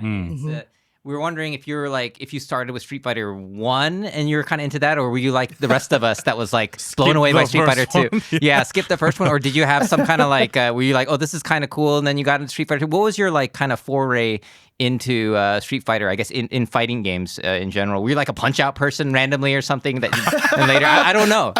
We were wondering if you're like, if you started with Street Fighter 1 and you're kind of into that, or were you like the rest of us that was like blown away by Street Fighter 2? Yeah, skip the first one. Or did you have some kind of like, were you like, oh, this is kind of cool, and then you got into Street Fighter 2? What was your like kind of foray into Street Fighter, I guess, in fighting games in general? Were you like a Punch-Out person randomly or something that and later, I don't know.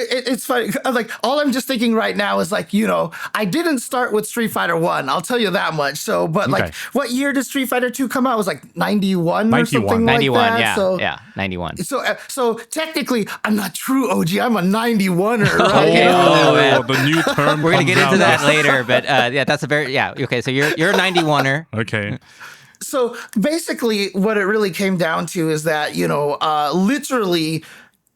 It's funny. Like, all I'm just thinking right now is like, I didn't start with Street Fighter 1. I'll tell you that much. So, but like, what year did Street Fighter 2 come out? It was like 91 or something 91, like that. Yeah, so, yeah, 91. So technically, I'm not true OG. I'm a 91er, right? Okay. The new term. We're gonna get into that later, but yeah, that's a very okay. So you're a 91er. Okay. So basically, what it really came down to is that literally,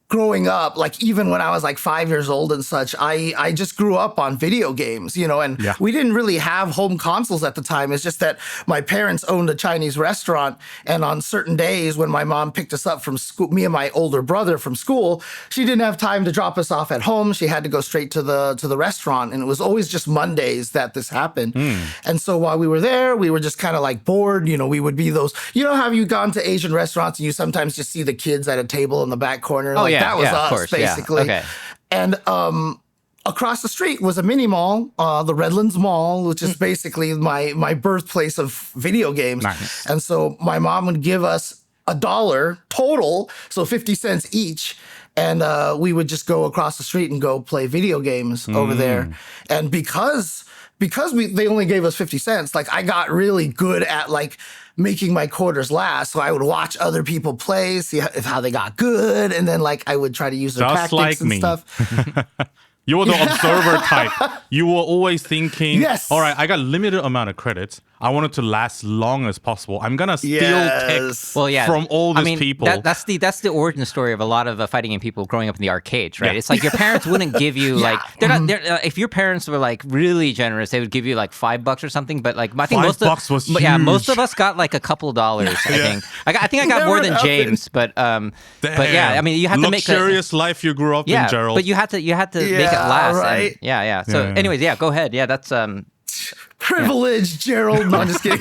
growing up, like even when I was like 5 years old and such, I just grew up on video games, and we didn't really have home consoles at the time. It's just that my parents owned a Chinese restaurant, and on certain days when my mom picked us up from school, me and my older brother from school, she didn't have time to drop us off at home. She had to go straight to the restaurant, and it was always just Mondays that this happened. And so while we were there, we were just kind of like bored. We would be those, how you've gone to Asian restaurants and you sometimes just see the kids at a table in the back corner. Oh, yeah. That was us, course, basically. Yeah. Okay. And across the street was a mini mall, the Redlands Mall, which is basically my birthplace of video games. Nice. And so my mom would give us $1 total, so 50 cents each. And we would just go across the street and go play video games over there. And because they only gave us 50 cents, like I got really good at like making my quarters last. So I would watch other people play, see how they got good, and then like I would try to use their Just tactics like and me. stuff. You were the observer type. You were always thinking, Yes. all right, I got limited amount of credits. I want it to last long as possible. I'm going to steal tech from all these people. That's the origin story of a lot of fighting game people growing up in the arcades, right? It's like your parents wouldn't give you like, they're not, if your parents were like really generous, they would give you like $5 or something. But like, I think $5 was huge. most of us got like a couple dollars, I think. I think I got more than James, but yeah, I mean, you had to make luxurious life you grew up in, Gerald. But you had to make it last. Right. And, So anyways, go ahead. Yeah, that's Privilege, Gerald. No, I'm just kidding.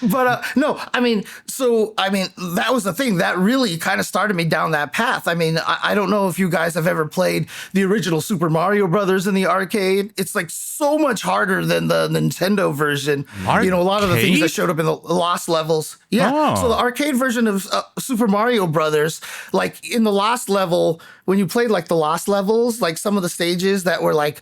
But no, I mean, that was the thing that really kind of started me down that path. I mean, I don't know if you guys have ever played the original Super Mario Brothers in the arcade. It's like so much harder than the Nintendo version. Arcade? A lot of the things that showed up in the lost levels. Yeah. Oh. So the arcade version of Super Mario Brothers, like in the lost level, when you played like the lost levels, like some of the stages that were like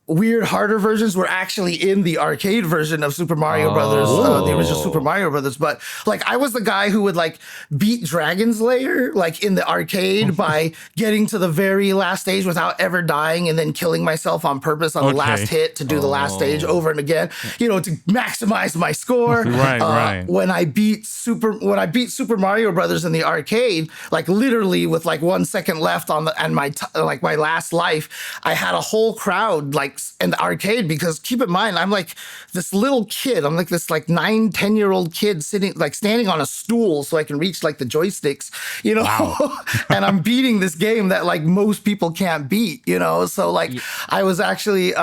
weird harder versions were actually in the arcade version of Super Mario Brothers, the original Super Mario Brothers. But like I was the guy who would like beat Dragon's Lair like in the arcade by getting to the very last stage without ever dying and then killing myself on purpose on the last hit to do the last stage over and again, to maximize my score. Right. When I beat Super Mario Brothers in the arcade, like literally with like 1 second left on my last life, I had a whole crowd like in the arcade, because keep in mind, I'm like this little kid. I'm like this like 9-10-year-old kid standing on a stool so I can reach like the joysticks, Wow. and I'm beating this game that like most people can't beat, So like I was actually,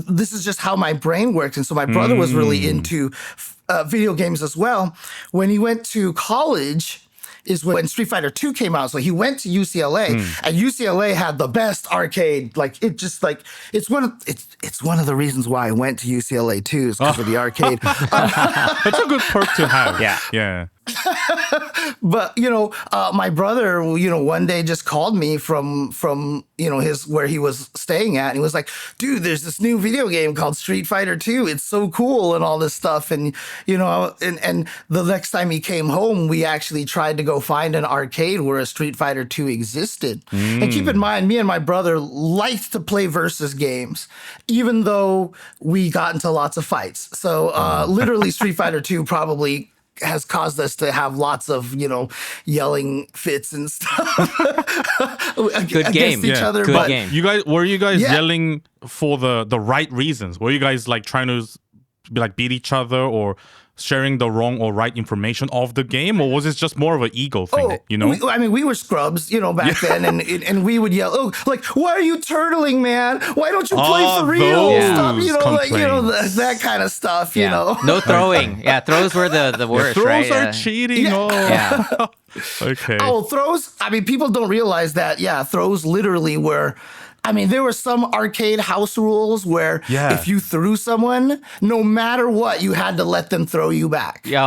this is just how my brain works. And so my brother was really into video games as well. When he went to college is when Street Fighter 2 came out. So he went to UCLA, and UCLA had the best arcade. Like it just like it's one of the reasons why I went to UCLA too, is because of the arcade. That's a good perk to have. Yeah. But my brother, one day just called me from his where he was staying at, and he was like, "Dude, there's this new video game called Street Fighter 2. It's so cool and all this stuff." And and the next time he came home, we actually tried to go find an arcade where a Street Fighter 2 existed. And keep in mind, me and my brother liked to play versus games, even though we got into lots of fights. So literally, Street Fighter 2 probably has caused us to have lots of, yelling fits and stuff Good game. against each other. Good But game. Were you guys yelling for the right reasons? Were you guys like trying to beat each other, or sharing the wrong or right information of the game, or was it just more of an ego thing? We were scrubs, back then, and we would yell, "Oh, like, why are you turtling, man? Why don't you play for real? Stop, that kind of stuff, No throwing. Yeah, throws were the worst, throws right? are cheating. Yeah. Okay. Oh, throws. I mean, people don't realize that. Yeah, throws literally were. I mean, there were some arcade house rules where if you threw someone, no matter what, you had to let them throw you back. Yeah,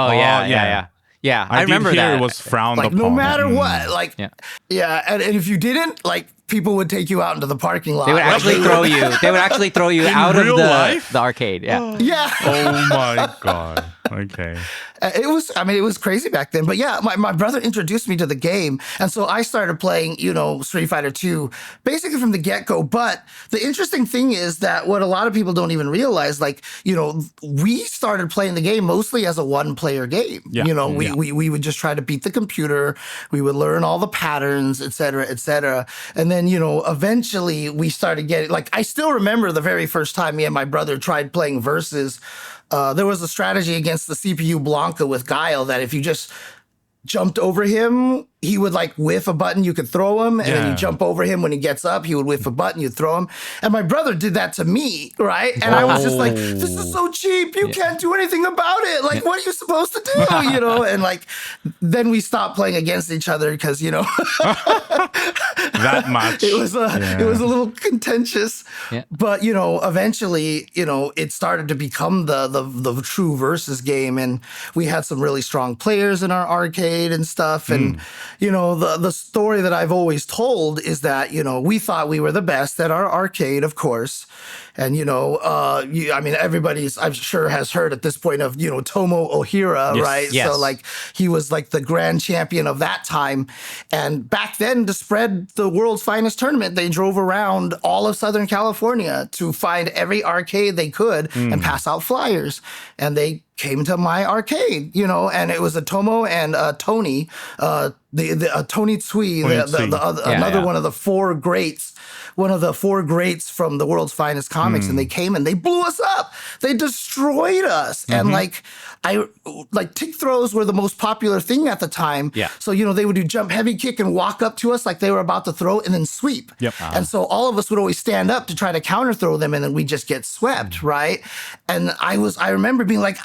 I remember did hear that. it was frowned upon. No matter what, and if you didn't, people would take you out into the parking lot. They would actually throw you. They would actually throw you out of the arcade. Yeah. Yeah. Oh my God. Okay. It was crazy back then. But yeah, my brother introduced me to the game. And so I started playing, Street Fighter 2 basically from the get-go. But the interesting thing is that what a lot of people don't even realize, we started playing the game mostly as a one-player game. Yeah. We would just try to beat the computer. We would learn all the patterns, et cetera, et cetera. And then, eventually we started getting, I still remember the very first time me and my brother tried playing Versus. There was a strategy against the CPU Blanca with Guile that if you just jumped over him, he would whiff a button, you could throw him, and then you jump over him when he gets up, he would whiff a button, you'd throw him. And my brother did that to me, right? And I was just like, this is so cheap, you can't do anything about it. What are you supposed to do? And then we stopped playing against each other because, that much. It was a little contentious. Yeah. But, eventually, it started to become the true Versus game. And we had some really strong players in our arcade and stuff. And, the story that I've always told is that, we thought we were the best at our arcade, of course. And, everybody's, I'm sure, has heard at this point of, Tomo Ohira, right? Yes. So, he was the grand champion of that time. And back then, to spread the world's finest tournament, they drove around all of Southern California to find every arcade they could and pass out flyers. And they came to my arcade, and it was a Tomo and Tony, Tony Tsui, another one of the four greats. One of the four greats from the world's finest comics, and they came and they blew us up. They destroyed us, and tick throws were the most popular thing at the time. Yeah. So they would do jump heavy kick and walk up to us like they were about to throw, and then sweep. Yep. And so all of us would always stand up to try to counter throw them, and then we just get swept, right? And I remember being like,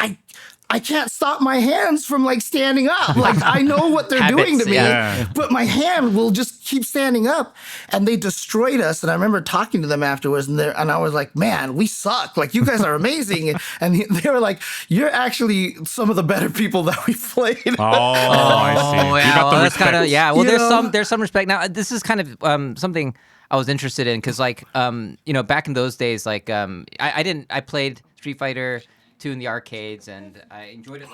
I can't stop my hands from standing up. I know what they're doing to me, but my hand will just keep standing up. And they destroyed us. And I remember talking to them afterwards, and I was like, man, we suck. You guys are amazing. And they were like, you're actually some of the better people that we played. I see. Yeah, well, that's kind of Well, there's some respect. Now, this is kind of something I was interested in because back in those days, I played Street Fighter 2 in the arcades, and I enjoyed it